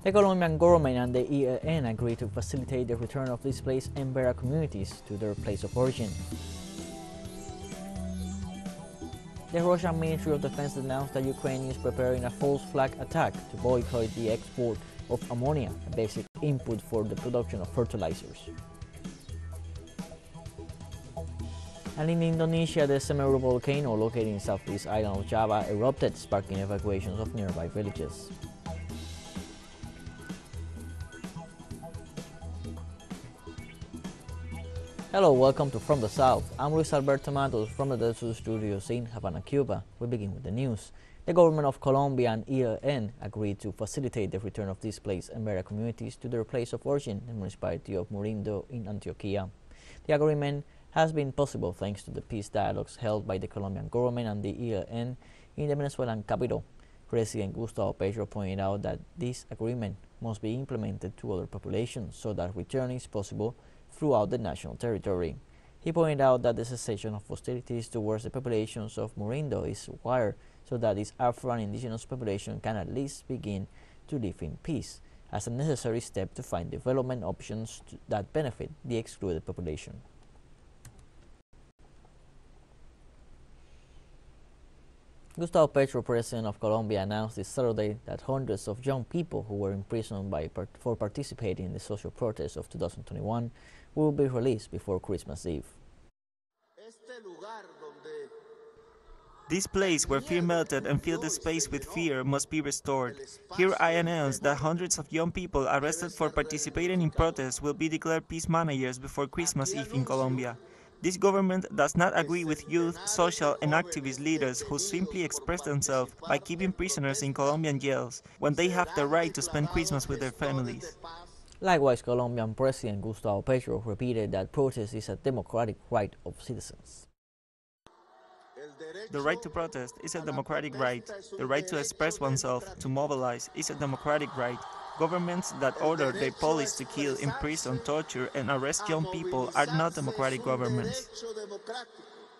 The Colombian government and the ELN agreed to facilitate the return of displaced Embera communities to their place of origin. The Russian Ministry of Defense announced that Ukraine is preparing a false flag attack to boycott the export of ammonia, a basic input for the production of fertilizers. And in Indonesia, the Semeru volcano, located in southeast island of Java, erupted, sparking evacuations of nearby villages. Hello, welcome to From the South. I'm Luis Alberto Matos from the TeleSUR studios in Havana, Cuba. We begin with the news. The government of Colombia and ELN agreed to facilitate the return of displaced Embera communities to their place of origin, the municipality of Murindo in Antioquia. The agreement has been possible thanks to the peace dialogues held by the Colombian government and the ELN in the Venezuelan capital. President Gustavo Petro pointed out that this agreement must be implemented to other populations so that return is possible throughout the national territory. He pointed out that the cessation of hostilities towards the populations of Murindo is required so that this Afro and indigenous population can at least begin to live in peace, as a necessary step to find development options that benefit the excluded population. Gustavo Petro, president of Colombia, announced this Saturday that hundreds of young people who were imprisoned for participating in the social protests of 2021 will be released before Christmas Eve. This place where fear melted and filled the space with fear must be restored. Here I announce that hundreds of young people arrested for participating in protests will be declared peace managers before Christmas Eve in Colombia. This government does not agree with youth, social and activist leaders who simply express themselves by keeping prisoners in Colombian jails when they have the right to spend Christmas with their families. Likewise, Colombian President Gustavo Petro repeated that protest is a democratic right of citizens. The right to protest is a democratic right. The right to express oneself, to mobilize, is a democratic right. Governments that order their police to kill, imprison, torture, and arrest young people are not democratic governments.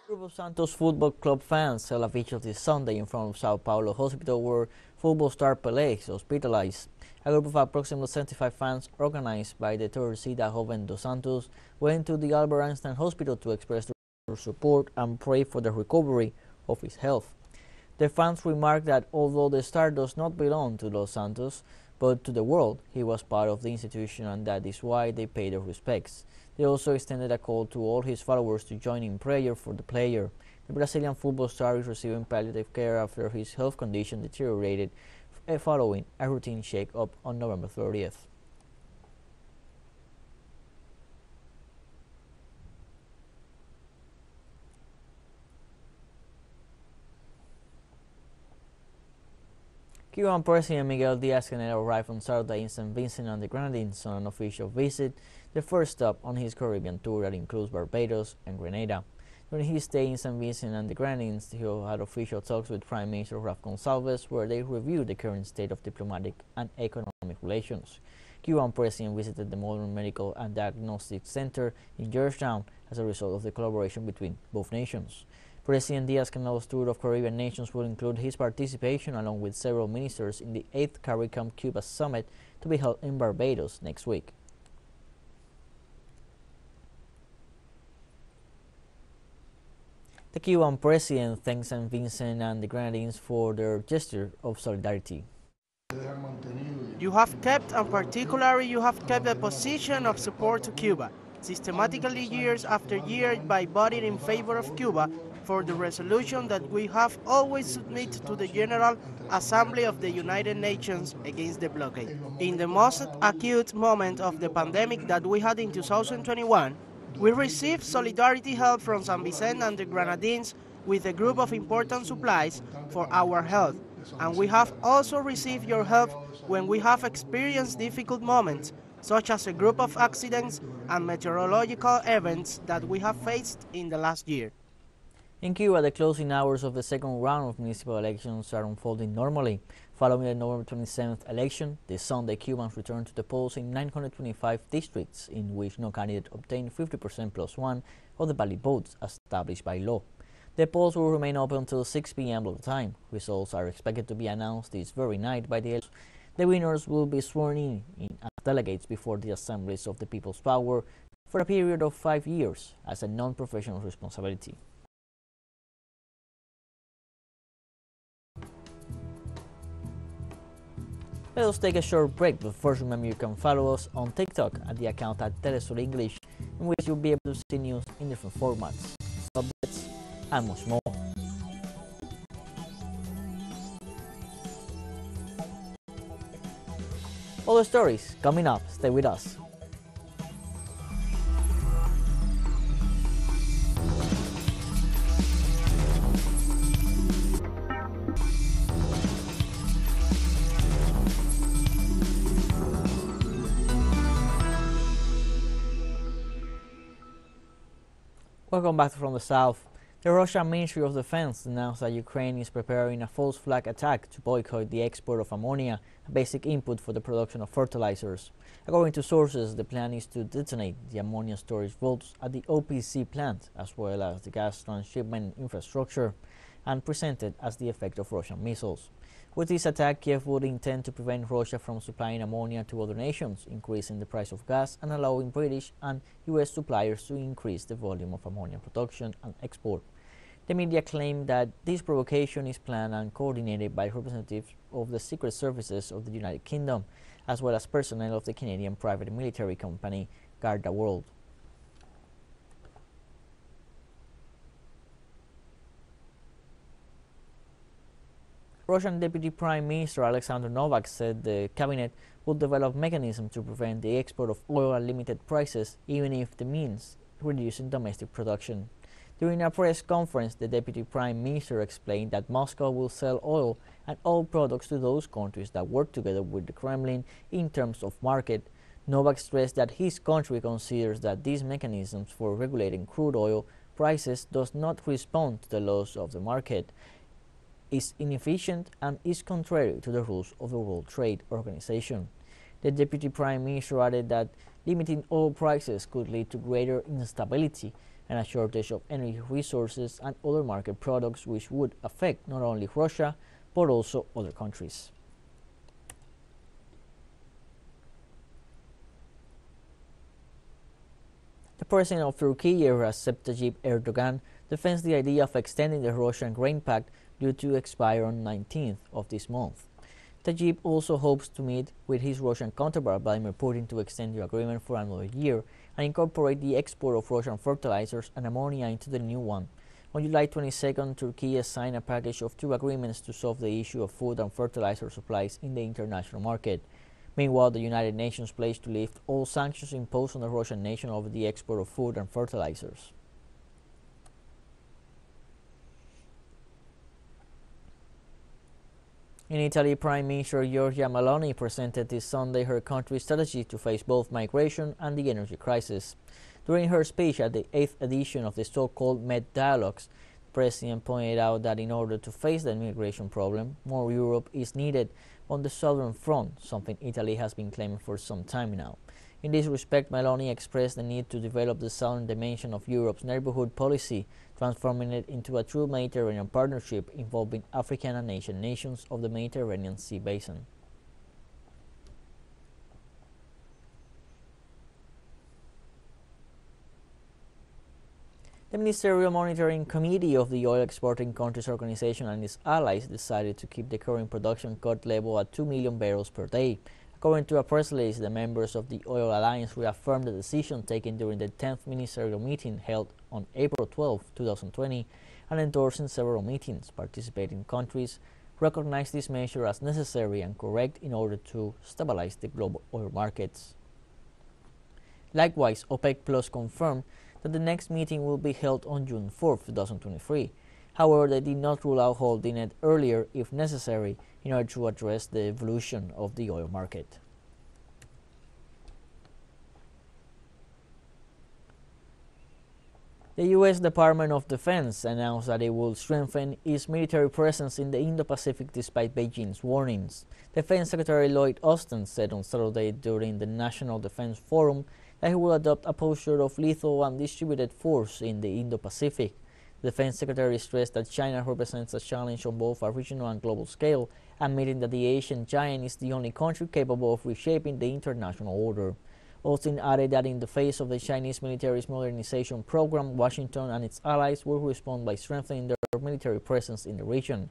A group of Santos Football Club fans held a vigil this Sunday in front of Sao Paulo Hospital where football star Pelé is hospitalized. A group of approximately 75 fans organized by the Torcida Joven dos Santos went to the Albert Einstein Hospital to express their support and pray for the recovery of his health. The fans remarked that although the star does not belong to Los Santos, but to the world, he was part of the institution and that is why they pay their respects. They also extended a call to all his followers to join in prayer for the player. The Brazilian football star is receiving palliative care after his health condition deteriorated following a routine shake-up on November 30th. Cuban President Miguel Díaz-Canel arrived on Saturday in St. Vincent and the Grenadines on an official visit, the first stop on his Caribbean tour that includes Barbados and Grenada. During his stay in St. Vincent and the Grenadines, he had official talks with Prime Minister Rafa Gonsalves, where they reviewed the current state of diplomatic and economic relations. Cuban President visited the Modern Medical and Diagnostic Center in Georgetown as a result of the collaboration between both nations. President Díaz-Canel's tour of Caribbean nations will include his participation along with several ministers in the 8th CARICOM-Cuba Summit to be held in Barbados next week. The Cuban president thanks St. Vincent and the Grenadines for their gesture of solidarity. You have kept, and particularly you have kept, a position of support to Cuba, systematically years after year by voting in favor of Cuba for the resolution that we have always submitted to the General Assembly of the United Nations against the blockade. In the most acute moment of the pandemic that we had in 2021, we received solidarity help from San Vicente and the Grenadines with a group of important supplies for our health, and we have also received your help when we have experienced difficult moments, such as a group of accidents and meteorological events that we have faced in the last year. In Cuba, the closing hours of the second round of municipal elections are unfolding normally. Following the November 27th election, this Sunday Cubans returned to the polls in 925 districts in which no candidate obtained 50% plus one of the valid votes established by law. The polls will remain open until 6 p.m. local time. Results are expected to be announced this very night by the The winners will be sworn in as delegates before the assemblies of the People's Power for a period of 5 years as a non-professional responsibility. Let us take a short break, but first remember you can follow us on TikTok at the account at TeleSUR English, in which you'll be able to see news in different formats, subjects, and much more. All the stories coming up, stay with us. Welcome back from the South. The Russian Ministry of Defense announced that Ukraine is preparing a false flag attack to boycott the export of ammonia, a basic input for the production of fertilizers. According to sources, the plan is to detonate the ammonia storage vaults at the OPC plant, as well as the gas transshipment infrastructure, and presented as the effect of Russian missiles. With this attack, Kiev would intend to prevent Russia from supplying ammonia to other nations, increasing the price of gas and allowing British and US suppliers to increase the volume of ammonia production and export. The media claim that this provocation is planned and coordinated by representatives of the secret services of the United Kingdom, as well as personnel of the Canadian private military company govt. Russian Deputy Prime Minister Alexander Novak said the cabinet would develop mechanisms to prevent the export of oil at limited prices, even if the means reducing domestic production. During a press conference, the Deputy Prime Minister explained that Moscow will sell oil and oil products to those countries that work together with the Kremlin in terms of market. Novak stressed that his country considers that these mechanisms for regulating crude oil prices does not respond to the laws of the market, is inefficient, and is contrary to the rules of the World Trade Organization. The Deputy Prime Minister added that limiting oil prices could lead to greater instability and a shortage of energy resources and other market products, which would affect not only Russia but also other countries. The President of Turkey, Recep Tayyip Erdogan, defends the idea of extending the Russian grain pact due to expire on 19th of this month. Tayyip also hopes to meet with his Russian counterpart Vladimir Putin to extend the agreement for another year and incorporate the export of Russian fertilizers and ammonia into the new one. On July 22nd, Turkey signed a package of 2 agreements to solve the issue of food and fertilizer supplies in the international market. Meanwhile, the United Nations pledged to lift all sanctions imposed on the Russian nation over the export of food and fertilizers. In Italy, Prime Minister Giorgia Meloni presented this Sunday her country's strategy to face both migration and the energy crisis. During her speech at the 8th edition of the so-called Med Dialogues, the President pointed out that in order to face the immigration problem, more Europe is needed on the southern front, something Italy has been claiming for some time now. In this respect, Meloni expressed the need to develop the southern dimension of Europe's neighborhood policy, transforming it into a true Mediterranean partnership involving African and Asian nations of the Mediterranean Sea basin. The Ministerial Monitoring Committee of the Oil Exporting Countries Organization and its allies decided to keep the current production cut level at 2 million barrels per day. According to a press release, the members of the Oil Alliance reaffirmed the decision taken during the 10th ministerial meeting held on April 12, 2020, and endorsed in several meetings. Participating countries recognized this measure as necessary and correct in order to stabilize the global oil markets. Likewise, OPEC Plus confirmed that the next meeting will be held on June 4, 2023. However, they did not rule out holding it earlier if necessary in order to address the evolution of the oil market. The U.S. Department of Defense announced that it will strengthen its military presence in the Indo-Pacific despite Beijing's warnings. Defense Secretary Lloyd Austin said on Saturday during the National Defense Forum that he will adopt a posture of lethal and distributed force in the Indo-Pacific. The Defense Secretary stressed that China represents a challenge on both a regional and global scale admitting that the Asian giant is the only country capable of reshaping the international order. Austin added that in the face of the Chinese military's modernization program, Washington and its allies will respond by strengthening their military presence in the region.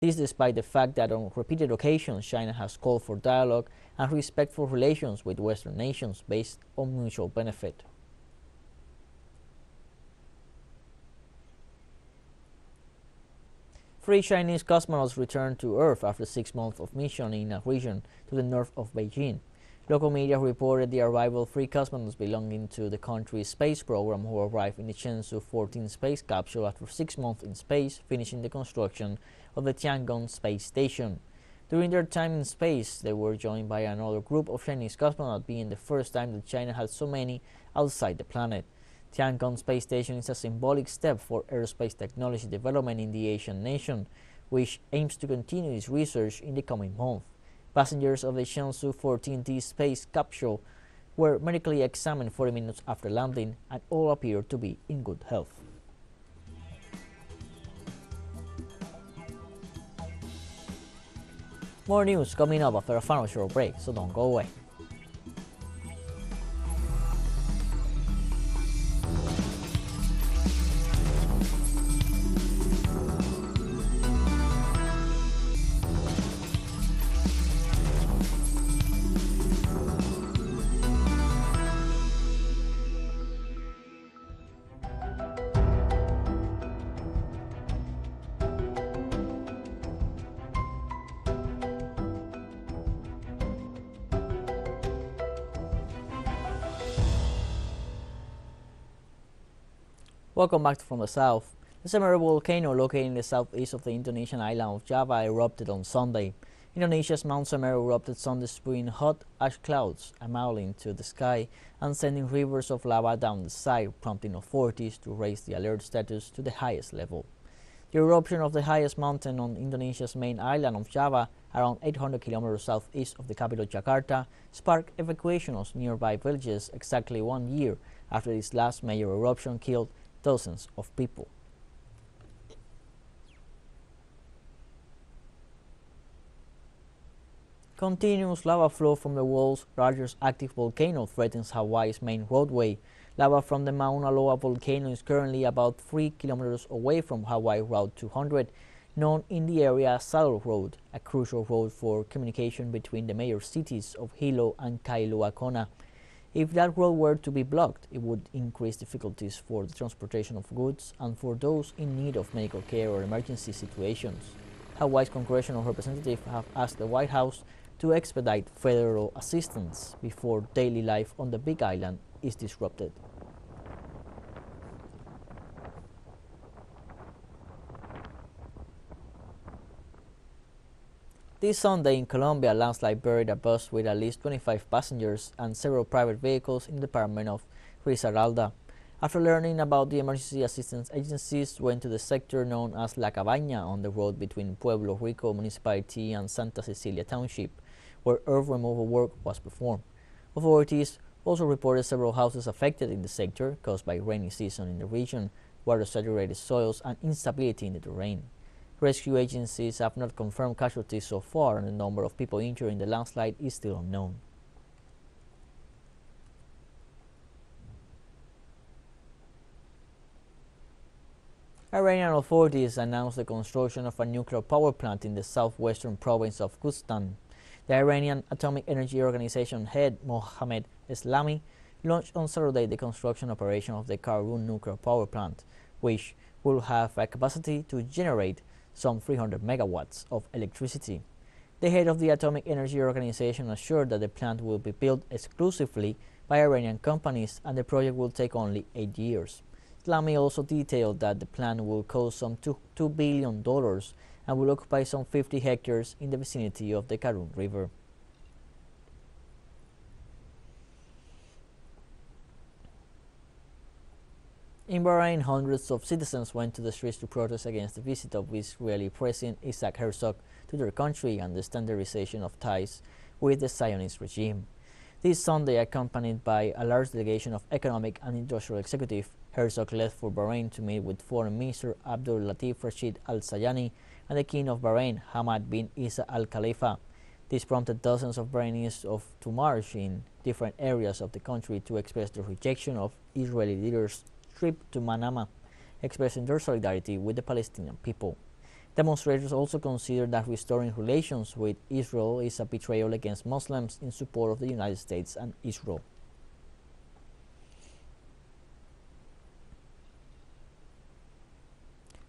This despite the fact that on repeated occasions China has called for dialogue and respectful relations with Western nations based on mutual benefit. Three Chinese cosmonauts returned to Earth after 6 months of mission in a region to the north of Beijing. Local media reported the arrival of 3 cosmonauts belonging to the country's space program who arrived in the Shenzhou 14 space capsule after 6 months in space, finishing the construction of the Tiangong space station. During their time in space, they were joined by another group of Chinese cosmonauts, being the first time that China had so many outside the planet. Tiangong space station is a symbolic step for aerospace technology development in the Asian nation, which aims to continue its research in the coming months. Passengers of the Shenzhou 14D space capsule were medically examined 40 minutes after landing, and all appeared to be in good health. More news coming up after a final short break, so don't go away. Welcome back from the south. The Semeru volcano, located in the southeast of the Indonesian island of Java, erupted on Sunday. Indonesia's Mount Semeru erupted Sunday, spewing hot ash clouds amounting to the sky and sending rivers of lava down the side, prompting authorities to raise the alert status to the highest level. The eruption of the highest mountain on Indonesia's main island of Java, around 800 kilometers southeast of the capital Jakarta, sparked evacuation of nearby villages exactly 1 year after its last major eruption killed dozens of people. Continuous lava flow from the world's largest active volcano threatens Hawaii's main roadway. Lava from the Mauna Loa volcano is currently about 3 kilometers away from Hawaii Route 200, known in the area as Saddle Road, a crucial road for communication between the major cities of Hilo and Kailua Kona. If that road were to be blocked, it would increase difficulties for the transportation of goods and for those in need of medical care or emergency situations. Hawaii's congressional representatives have asked the White House to expedite federal assistance before daily life on the Big Island is disrupted. This Sunday in Colombia, a landslide buried a bus with at least 25 passengers and several private vehicles in the department of Risaralda. After learning about the emergency assistance agencies went to the sector known as La Cabaña on the road between Pueblo Rico Municipality and Santa Cecilia Township, where earth removal work was performed. Authorities also reported several houses affected in the sector caused by rainy season in the region, water-saturated soils and instability in the terrain. Rescue agencies have not confirmed casualties so far, and the number of people injured in the landslide is still unknown. Iranian authorities announced the construction of a nuclear power plant in the southwestern province of Khuzestan. The Iranian Atomic Energy Organization head Mohammad Eslami launched on Saturday the construction operation of the Karun nuclear power plant, which will have a capacity to generate some 300 megawatts of electricity. The head of the Atomic Energy Organization assured that the plant will be built exclusively by Iranian companies and the project will take only 8 years. Islami also detailed that the plant will cost some $2 billion and will occupy some 50 hectares in the vicinity of the Karun River. In Bahrain, hundreds of citizens went to the streets to protest against the visit of Israeli President Isaac Herzog to their country and the standardization of ties with the Zionist regime. This Sunday, accompanied by a large delegation of economic and industrial executives, Herzog left for Bahrain to meet with Foreign Minister Abdul Latif Rashid Al Sayani and the King of Bahrain, Hamad bin Isa Al Khalifa. This prompted dozens of Bahrainis to march in different areas of the country to express their rejection of Israeli leaders' trip to Manama, expressing their solidarity with the Palestinian people. Demonstrators also consider that restoring relations with Israel is a betrayal against Muslims in support of the United States and Israel.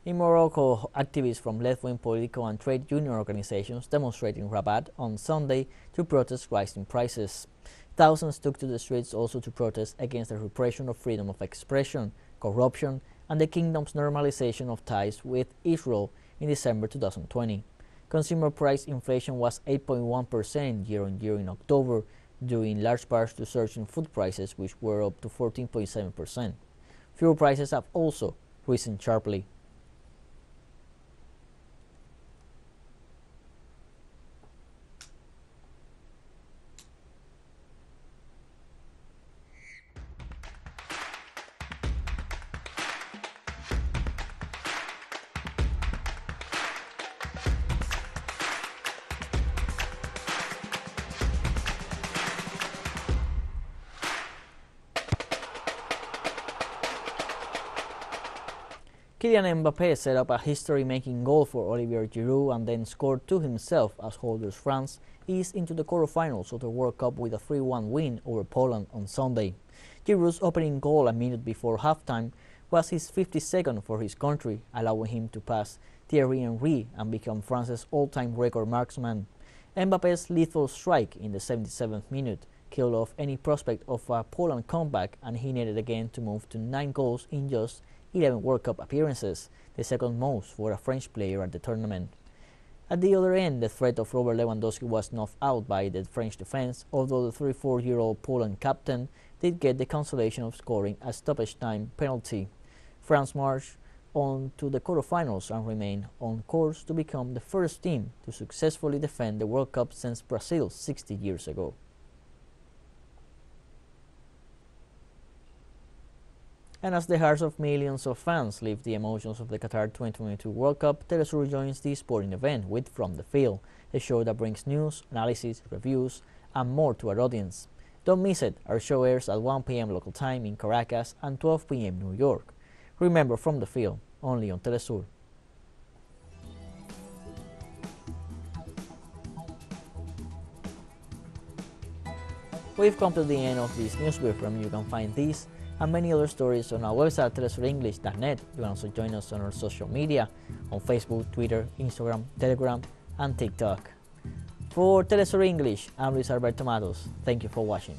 In Morocco, activists from left-wing political and trade union organizations demonstrated in Rabat on Sunday to protest rising prices. Thousands took to the streets also to protest against the repression of freedom of expression, corruption, and the kingdom's normalization of ties with Israel in December 2020. Consumer price inflation was 8.1% year-on-year in October, due in large part to surging food prices, which were up to 14.7%. Fuel prices have also risen sharply. Kylian Mbappé set up a history-making goal for Olivier Giroud and then scored two himself as holders France eased into the quarterfinals of the World Cup with a 3-1 win over Poland on Sunday. Giroud's opening goal a minute before halftime was his 52nd for his country, allowing him to pass Thierry Henry and become France's all-time record marksman. Mbappé's lethal strike in the 77th minute killed off any prospect of a Poland comeback, and he needed again to move to 9 goals in just 11 World Cup appearances, the second most for a French player at the tournament. At the other end, the threat of Robert Lewandowski was snuffed out by the French defense, although the 34-year-old Poland captain did get the consolation of scoring a stoppage time penalty. France marched on to the quarterfinals and remain on course to become the first team to successfully defend the World Cup since Brazil 60 years ago. And as the hearts of millions of fans live the emotions of the Qatar 2022 World Cup, TeleSUR joins the sporting event with From the Field, a show that brings news, analysis, reviews, and more to our audience. Don't miss it. Our show airs at 1 p.m. local time in Caracas and 12 p.m. New York. Remember, From the Field, only on TeleSUR. We've come to the end of this news briefing. You can find these and many other stories on our website, telesurenglish.net. You can also join us on our social media on Facebook, Twitter, Instagram, Telegram, and TikTok. For TeleSUR English, I'm Luis Alberto Matos. Thank you for watching.